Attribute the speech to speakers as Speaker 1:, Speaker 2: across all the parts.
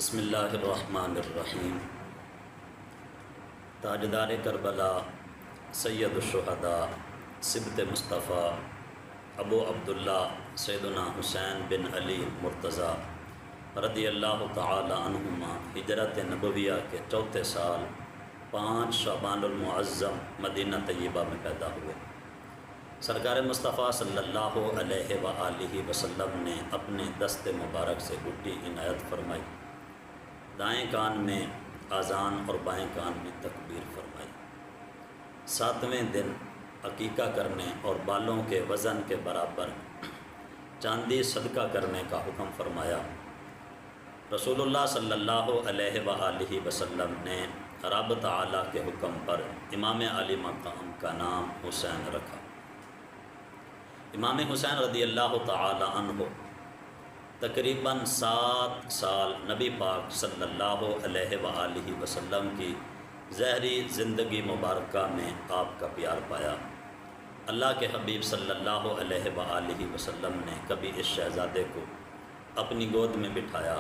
Speaker 1: بسم اللہ الرحمن الرحیم۔ تاجدار کربلا، سید الشہداء، سبط مصطفیٰ، ابو عبداللہ سیدنا حسین بن علی مرتضیٰ رضی اللہ تعالی عنہما ہجرت نبویہ کے چوتھے سال 5 شعبان المعظم مدینہ طیبہ میں پیدا ہوئے۔ سرکار مصطفیٰ صلی اللہ علیہ وآلہ وسلم نے اپنے دست مبارک سے گڈی عنایت فرمائی، دائیں کان میں اذان اور بائیں کان میں تکبیر فرمائی۔ 7ویں دن عقیقہ کرنے اور بالوں کے وزن کے برابر چاندی صدقہ کرنے کا حکم فرمایا۔ رسول اللہ صلی اللہ علیہ وآلہ وسلم نے رب تعالیٰ کے حکم پر امام علی مقام کا نام حسین رکھا۔ امام حسین رضی اللہ تعالی عنہ تقریباً 7 سال نبی پاک صلی اللہ علیہ وآلہ وسلم کی ظاہری زندگی مبارکہ میں آپ کا پیار پایا۔ اللہ کے حبیب صلی اللہ علیہ وآلہ وسلم نے کبھی اس شہزادے کو اپنی گود میں بٹھایا،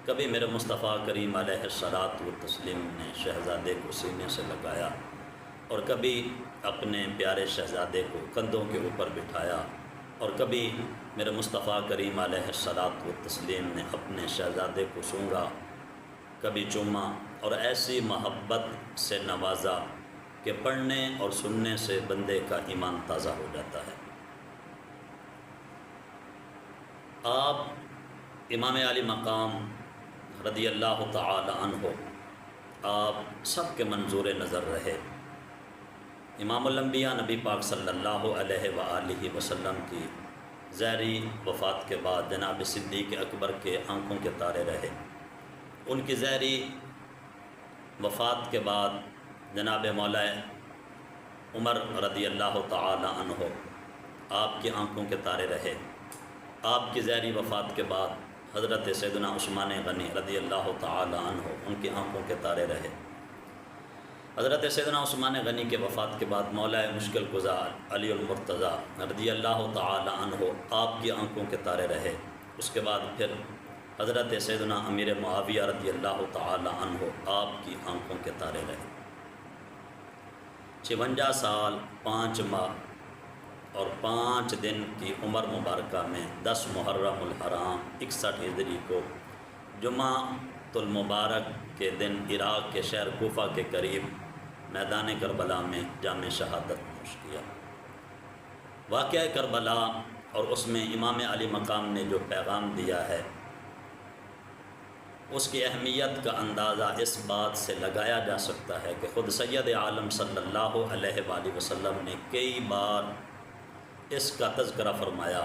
Speaker 1: کبھی میرے مصطفیٰ کریم علیہ الصلاۃ والتسلیم نے شہزادے کو سینے سے لگایا، اور کبھی اپنے پیارے شہزادے کو کندھوں کے اوپر بٹھایا، اور کبھی میرے مصطفیٰ کریم علیہ الصلاۃ والتسلیم نے اپنے شہزادے کو سونگا، کبھی چوما، اور ایسی محبت سے نوازا کہ پڑھنے اور سننے سے بندے کا ایمان تازہ ہو جاتا ہے۔ آپ امام علی مقام رضی اللہ تعالی عنہ آپ سب کے منظور نظر رہے۔ امام الانبیاء نبی پاک صلی اللہ علیہ وآلہ وسلم کی ظاہری وفات کے بعد جناب صدیق اکبر کے آنکھوں کے تارے رہے۔ ان کی ظاہری وفات کے بعد جناب مولا عمر رضی اللہ تعالی عنہ آپ کی آنکھوں کے تارے رہے۔ آپ کی ظاہری وفات کے بعد حضرت سیدنا عثمان غنی رضی اللہ تعالی عنہ ان کی آنکھوں کے تارے رہے۔ حضرت سیدنا عثمان غنی کے وفات کے بعد مولا مشکل گزار علی المرتضیٰ رضی اللہ تعالی عنہ آپ کی آنکھوں کے تارے رہے۔ اس کے بعد پھر حضرت سیدنا امیر معاویہ رضی اللہ تعالی عنہ آپ کی آنکھوں کے تارے رہے۔ 56 سال 5 ماہ اور 5 دن کی عمر مبارکہ میں 10 محرم الحرام 61 ہجری کو جمعہ المبارک کے دن عراق کے شہر کوفہ کے قریب میدان کربلا میں جام شہادت نوش کیا۔ واقعہ کربلا اور اس میں امام علی مقام نے جو پیغام دیا ہے، اس کی اہمیت کا اندازہ اس بات سے لگایا جا سکتا ہے کہ خود سید عالم صلی اللہ علیہ وآلہ وسلم نے کئی بار اس کا تذکرہ فرمایا۔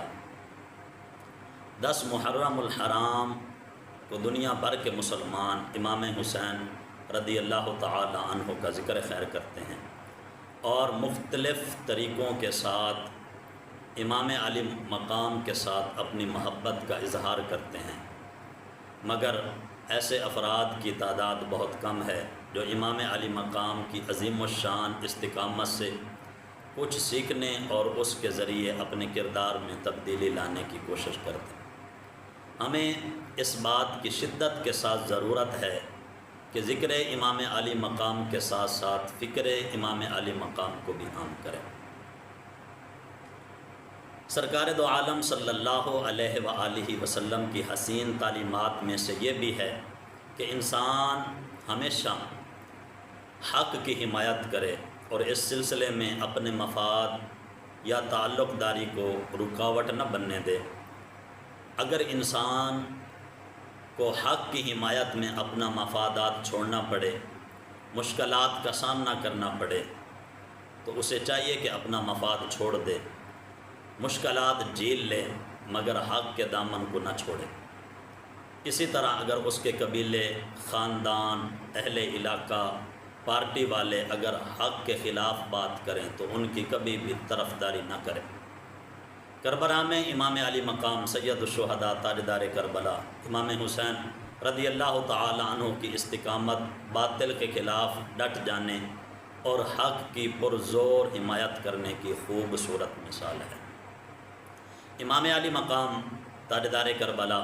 Speaker 1: 10 محرم الحرام کو دنیا بھر کے مسلمان امام حسین رضی اللہ تعالی عنہ کا ذکر خیر کرتے ہیں، اور مختلف طریقوں کے ساتھ امام علی مقام کے ساتھ اپنی محبت کا اظہار کرتے ہیں، مگر ایسے افراد کی تعداد بہت کم ہے جو امام علی مقام کی عظیم الشان استقامت سے کچھ سیکھنے اور اس کے ذریعے اپنے کردار میں تبدیلی لانے کی کوشش کرتے ہیں۔ ہمیں اس بات کی شدت کے ساتھ ضرورت ہے کہ ذکر امام علی مقام کے ساتھ ساتھ فکر امام علی مقام کو بھی عام کریں۔ سرکار دو عالم صلی اللہ علیہ وآلہ وسلم کی حسین تعلیمات میں سے یہ بھی ہے کہ انسان ہمیشہ حق کی حمایت کرے اور اس سلسلے میں اپنے مفاد یا تعلق داری کو رکاوٹ نہ بننے دے۔ اگر انسان کو حق کی حمایت میں اپنا مفادات چھوڑنا پڑے، مشکلات کا سامنا کرنا پڑے، تو اسے چاہیے کہ اپنا مفاد چھوڑ دے، مشکلات جھیل لے، مگر حق کے دامن کو نہ چھوڑے۔ اسی طرح اگر اس کے قبیلے، خاندان، اہل علاقہ، پارٹی والے اگر حق کے خلاف بات کریں تو ان کی کبھی بھی طرفداری نہ کریں۔ کربلا میں امام علی مقام سید الشہداء تاجدار کربلا امام حسین رضی اللہ تعالی عنہ کی استقامت، باطل کے خلاف ڈٹ جانے اور حق کی پرزور حمایت کرنے کی خوبصورت مثال ہے۔ امام علی مقام تاجدار کربلا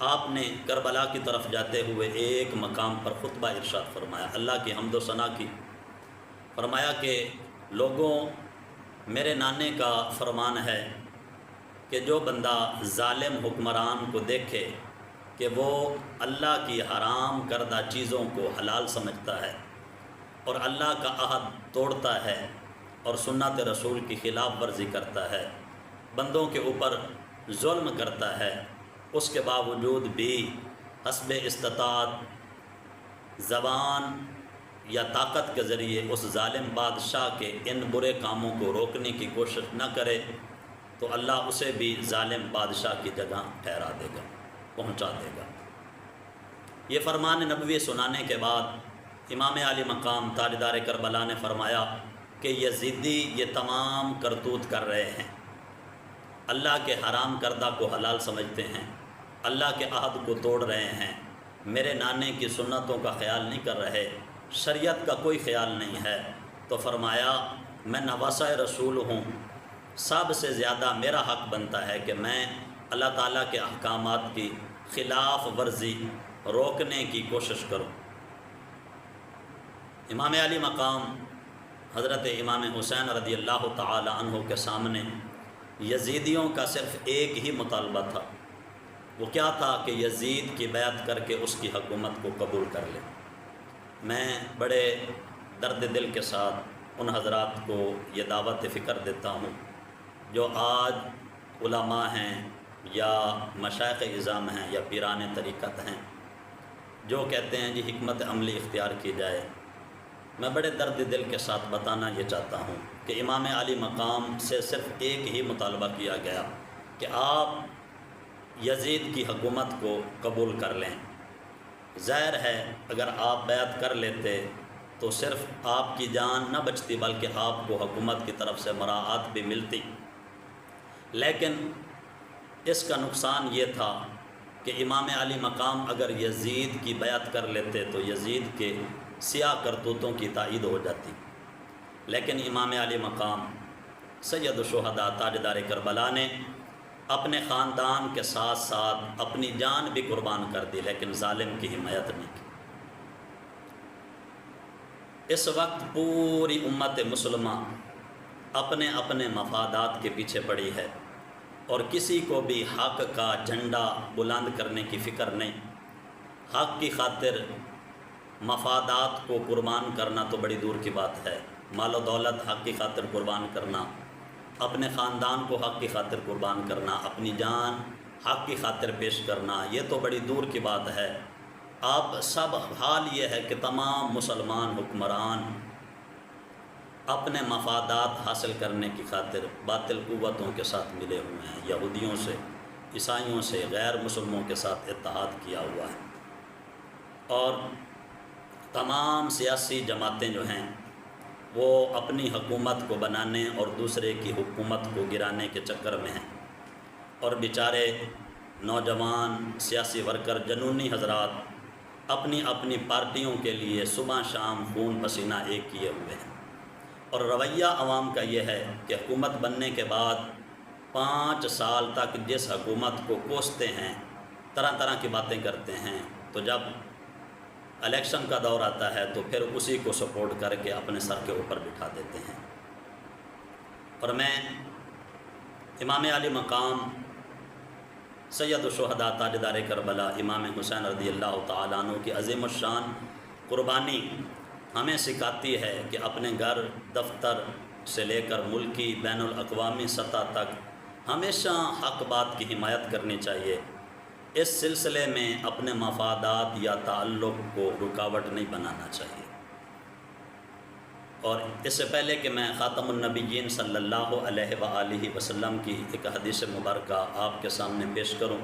Speaker 1: آپ نے کربلا کی طرف جاتے ہوئے ایک مقام پر خطبہ ارشاد فرمایا، اللہ کی حمد و ثنا کی، فرمایا کہ لوگوں، میرے نانے کا فرمان ہے کہ جو بندہ ظالم حکمران کو دیکھے کہ وہ اللہ کی حرام کردہ چیزوں کو حلال سمجھتا ہے اور اللہ کا عہد توڑتا ہے اور سنت رسول کی خلاف ورزی کرتا ہے، بندوں کے اوپر ظلم کرتا ہے، اس کے باوجود بھی حسب استطاعت زبان یا طاقت کے ذریعے اس ظالم بادشاہ کے ان برے کاموں کو روکنے کی کوشش نہ کرے تو اللہ اسے بھی ظالم بادشاہ کی جگہ ٹھہرا دے گا، پہنچا دے گا۔ یہ فرمان نبوی سنانے کے بعد امام عالی مقام تاجدار کربلا نے فرمایا کہ یزیدی یہ تمام کرتوت کر رہے ہیں، اللہ کے حرام کردہ کو حلال سمجھتے ہیں، اللہ کے عہد کو توڑ رہے ہیں، میرے نانے کی سنتوں کا خیال نہیں کر رہے، شریعت کا کوئی خیال نہیں ہے۔ تو فرمایا میں نواسہ رسول ہوں، سب سے زیادہ میرا حق بنتا ہے کہ میں اللہ تعالیٰ کے احکامات کی خلاف ورزی روکنے کی کوشش کروں۔ امام علی مقام حضرت امام حسین رضی اللہ تعالی عنہ کے سامنے یزیدیوں کا صرف ایک ہی مطالبہ تھا، وہ کیا تھا کہ یزید کی بیعت کر کے اس کی حکومت کو قبول کر لیں۔ میں بڑے درد دل کے ساتھ ان حضرات کو یہ دعوت فکر دیتا ہوں جو آج علماء ہیں یا مشائخ اعظام ہیں یا پیران طریقت ہیں، جو کہتے ہیں جی حکمت عملی اختیار کی جائے۔ میں بڑے درد دل کے ساتھ بتانا یہ چاہتا ہوں کہ امام علی مقام سے صرف ایک ہی مطالبہ کیا گیا کہ آپ یزید کی حکومت کو قبول کر لیں۔ ظاہر ہے اگر آپ بیعت کر لیتے تو صرف آپ کی جان نہ بچتی بلکہ آپ کو حکومت کی طرف سے مراعات بھی ملتی، لیکن اس کا نقصان یہ تھا کہ امام علی مقام اگر یزید کی بیعت کر لیتے تو یزید کے سیاہ کرتوتوں کی تائید ہو جاتی، لیکن امام علی مقام سید الشہداء تاجدار کربلا نے اپنے خاندان کے ساتھ ساتھ اپنی جان بھی قربان کر دی، لیکن ظالم کی حمایت نہیں کی۔ اس وقت پوری امت مسلمہ اپنے اپنے مفادات کے پیچھے پڑی ہے اور کسی کو بھی حق کا جھنڈا بلند کرنے کی فکر نہیں۔ حق کی خاطر مفادات کو قربان کرنا تو بڑی دور کی بات ہے، مال و دولت حق کی خاطر قربان کرنا، اپنے خاندان کو حق کی خاطر قربان کرنا، اپنی جان حق کی خاطر پیش کرنا، یہ تو بڑی دور کی بات ہے۔ اب سب حال یہ ہے کہ تمام مسلمان حکمران اپنے مفادات حاصل کرنے کی خاطر باطل قوتوں کے ساتھ ملے ہوئے ہیں، یہودیوں سے، عیسائیوں سے، غیر مسلموں کے ساتھ اتحاد کیا ہوا ہے، اور تمام سیاسی جماعتیں جو ہیں وہ اپنی حکومت کو بنانے اور دوسرے کی حکومت کو گرانے کے چکر میں ہیں، اور بیچارے نوجوان سیاسی ورکر جنونی حضرات اپنی اپنی پارٹیوں کے لیے صبح شام خون پسینہ ایک کیے ہوئے ہیں، اور رویہ عوام کا یہ ہے کہ حکومت بننے کے بعد 5 سال تک جس حکومت کو کوستے ہیں، طرح طرح کی باتیں کرتے ہیں، تو جب الیکشن کا دور آتا ہے تو پھر اسی کو سپورٹ کر کے اپنے سر کے اوپر بٹھا دیتے ہیں۔ اور میں امام علی مقام سید الشہداء تاجدار کربلا امام حسین رضی اللہ تعالیٰ عنہ کی عظیم الشان قربانی ہمیں سکھاتی ہے کہ اپنے گھر، دفتر سے لے کر ملکی بین الاقوامی سطح تک ہمیشہ حق بات کی حمایت کرنی چاہیے۔ اس سلسلے میں اپنے مفادات یا تعلق کو رکاوٹ نہیں بنانا چاہیے۔ اور اس سے پہلے کہ میں خاتم النبیین صلی اللہ علیہ وآلہ وسلم کی ایک حدیث مبارکہ آپ کے سامنے پیش کروں،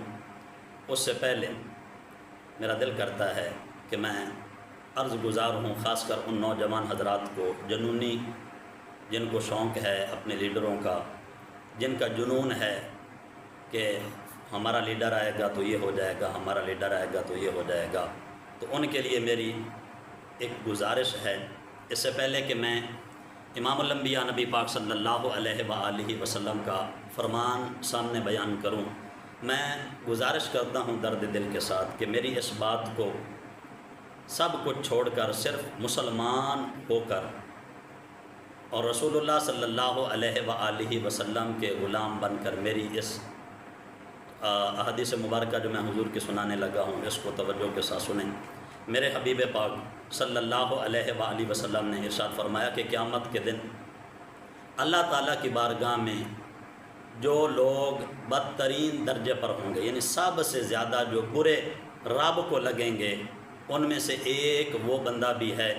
Speaker 1: اس سے پہلے میرا دل کرتا ہے کہ میں عرض گزار ہوں خاص کر ان نوجوان حضرات کو جنونی، جن کو شوق ہے اپنے لیڈروں کا، جن کا جنون ہے کہ ہمارا لیڈر آئے گا تو یہ ہو جائے گا، ہمارا لیڈر آئے گا تو یہ ہو جائے گا، تو ان کے لیے میری ایک گزارش ہے۔ اس سے پہلے کہ میں امام الانبیاء نبی پاک صلی اللہ علیہ وآلہ وسلم کا فرمان سامنے بیان کروں، میں گزارش کرتا ہوں درد دل کے ساتھ کہ میری اس بات کو سب کچھ چھوڑ کر صرف مسلمان ہو کر اور رسول اللہ صلی اللہ علیہ وآلہ وسلم کے غلام بن کر میری اس احادیث مبارکہ جو میں حضور کی سنانے لگا ہوں اس کو توجہ کے ساتھ سنیں۔ میرے حبیب پاک صلی اللہ علیہ وآلہ وسلم نے ارشاد فرمایا کہ قیامت کے دن اللہ تعالیٰ کی بارگاہ میں جو لوگ بدترین درجے پر ہوں گے، یعنی سب سے زیادہ جو برے رب کو لگیں گے، ان میں سے ایک وہ بندہ بھی ہے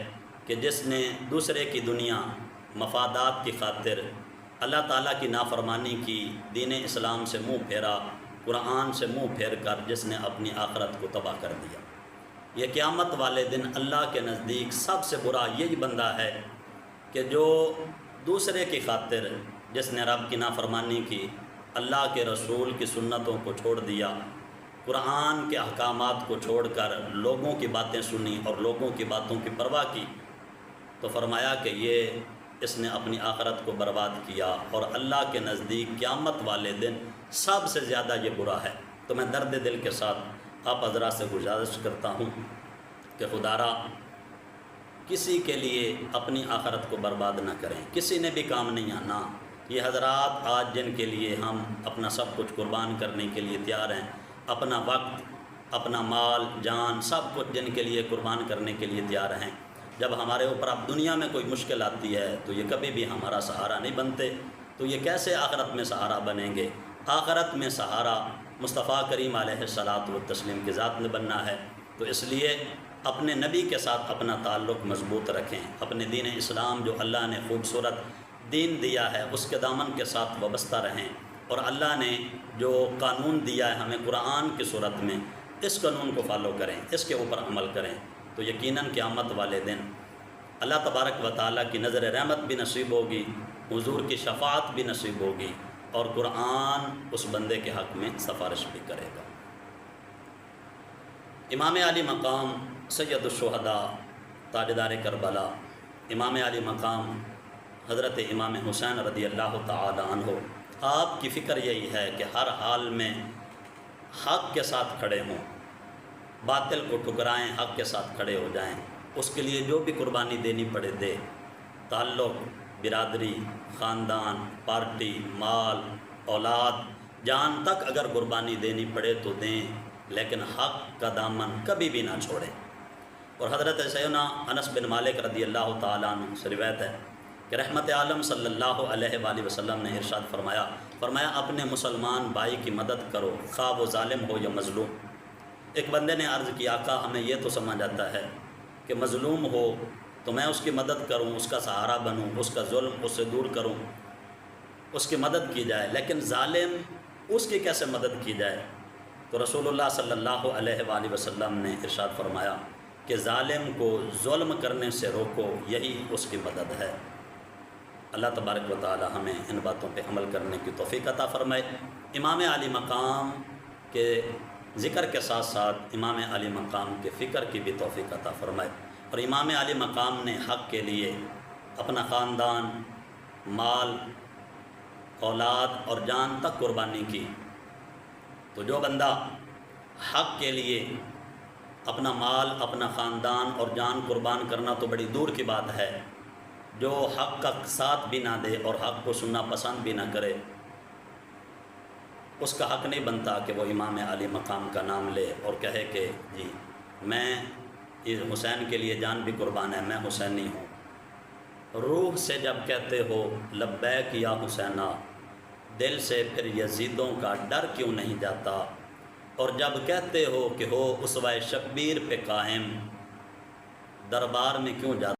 Speaker 1: کہ جس نے دوسرے کی دنیا مفادات کی خاطر اللہ تعالیٰ کی نافرمانی کی، دین اسلام سے منہ پھیرا، قرآن سے منہ پھیر کر جس نے اپنی آخرت کو تباہ کر دیا۔ یہ قیامت والے دن اللہ کے نزدیک سب سے برا یہی بندہ ہے کہ جو دوسرے کی خاطر جس نے رب کی نافرمانی کی، اللہ کے رسول کی سنتوں کو چھوڑ دیا، قرآن کے احکامات کو چھوڑ کر لوگوں کی باتیں سنی اور لوگوں کی باتوں کی پرواہ کی، تو فرمایا کہ اس نے اپنی آخرت کو برباد کیا اور اللہ کے نزدیک قیامت والے دن سب سے زیادہ یہ برا ہے۔ تو میں درد دل کے ساتھ آپ حضرات سے گزارش کرتا ہوں کہ خدارا کسی کے لیے اپنی آخرت کو برباد نہ کریں، کسی نے بھی کام نہیں آنا۔ یہ حضرات آج جن کے لیے ہم اپنا سب کچھ قربان کرنے کے لیے تیار ہیں، اپنا وقت، اپنا مال، جان، سب کچھ جن کے لیے قربان کرنے کے لیے تیار ہیں، جب ہمارے اوپر اب دنیا میں کوئی مشکل آتی ہے تو یہ کبھی بھی ہمارا سہارا نہیں بنتے، تو یہ کیسے آخرت میں سہارا بنیں گے؟ آخرت میں سہارا مصطفیٰ کریم علیہ الصلاۃ والتسلیم کی ذات میں بننا ہے۔ تو اس لیے اپنے نبی کے ساتھ اپنا تعلق مضبوط رکھیں، اپنے دین اسلام جو اللہ نے خوبصورت دین دیا ہے اس کے دامن کے ساتھ وابستہ رہیں، اور اللہ نے جو قانون دیا ہے ہمیں قرآن کی صورت میں، اس قانون کو فالو کریں، اس کے اوپر عمل کریں، تو یقیناً قیامت والے دن اللہ تبارک و تعالیٰ کی نظر رحمت بھی نصیب ہوگی، حضور کی شفاعت بھی نصیب ہوگی، اور قرآن اس بندے کے حق میں سفارش بھی کرے گا۔ امام علی مقام سید الشہداء تاجدار کربلا، امام علی مقام حضرت امام حسین رضی اللہ تعالی عنہ، آپ کی فکر یہی ہے کہ ہر حال میں حق کے ساتھ کھڑے ہوں، باطل کو ٹھکرائیں، حق کے ساتھ کھڑے ہو جائیں، اس کے لیے جو بھی قربانی دینی پڑے دے، تعلق، برادری، خاندان، پارٹی، مال، اولاد، جان تک اگر قربانی دینی پڑے تو دیں، لیکن حق کا دامن کبھی بھی نہ چھوڑیں۔ اور حضرت سیدنا انس بن مالک رضی اللہ تعالیٰ عنہ سے روایت ہے کہ رحمت عالم صلی اللہ علیہ وآلہ وسلم نے ارشاد فرمایا اپنے مسلمان بھائی کی مدد کرو، خواہ وہ ظالم ہو یا مظلوم۔ ایک بندے نے عرض کی آقا ہمیں یہ تو سمجھ آتا ہے کہ مظلوم ہو تو میں اس کی مدد کروں، اس کا سہارا بنوں، اس کا ظلم اس سے دور کروں، اس کی مدد کی جائے، لیکن ظالم اس کی کیسے مدد کی جائے؟ تو رسول اللہ صلی اللہ علیہ وآلہ وسلم نے ارشاد فرمایا کہ ظالم کو ظلم کرنے سے روکو، یہی اس کی مدد ہے۔ اللہ تبارک و تعالی ہمیں ان باتوں پہ عمل کرنے کی توفیق عطا فرمائے۔ امام علی مقام کے ذکر کے ساتھ ساتھ امام علی مقام کے فکر کی بھی توفیق عطا فرمائے، اور امام علی مقام نے حق کے لیے اپنا خاندان، مال، اولاد اور جان تک قربانی کی۔ تو جو بندہ حق کے لیے اپنا مال، اپنا خاندان اور جان قربان کرنا تو بڑی دور کی بات ہے، جو حق کا ساتھ بھی نہ دے اور حق کو سننا پسند بھی نہ کرے، اس کا حق نہیں بنتا کہ وہ امام علی مقام کا نام لے اور کہے کہ جی میں اس حسین کے لیے جان بھی قربان ہے، میں حسینی ہوں۔ روح سے جب کہتے ہو لبیک یا حسینہ، دل سے پھر یزیدوں کا ڈر کیوں نہیں جاتا؟ اور جب کہتے ہو کہ ہو اسوہ شبیر پہ قائم، دربار میں کیوں جاتا؟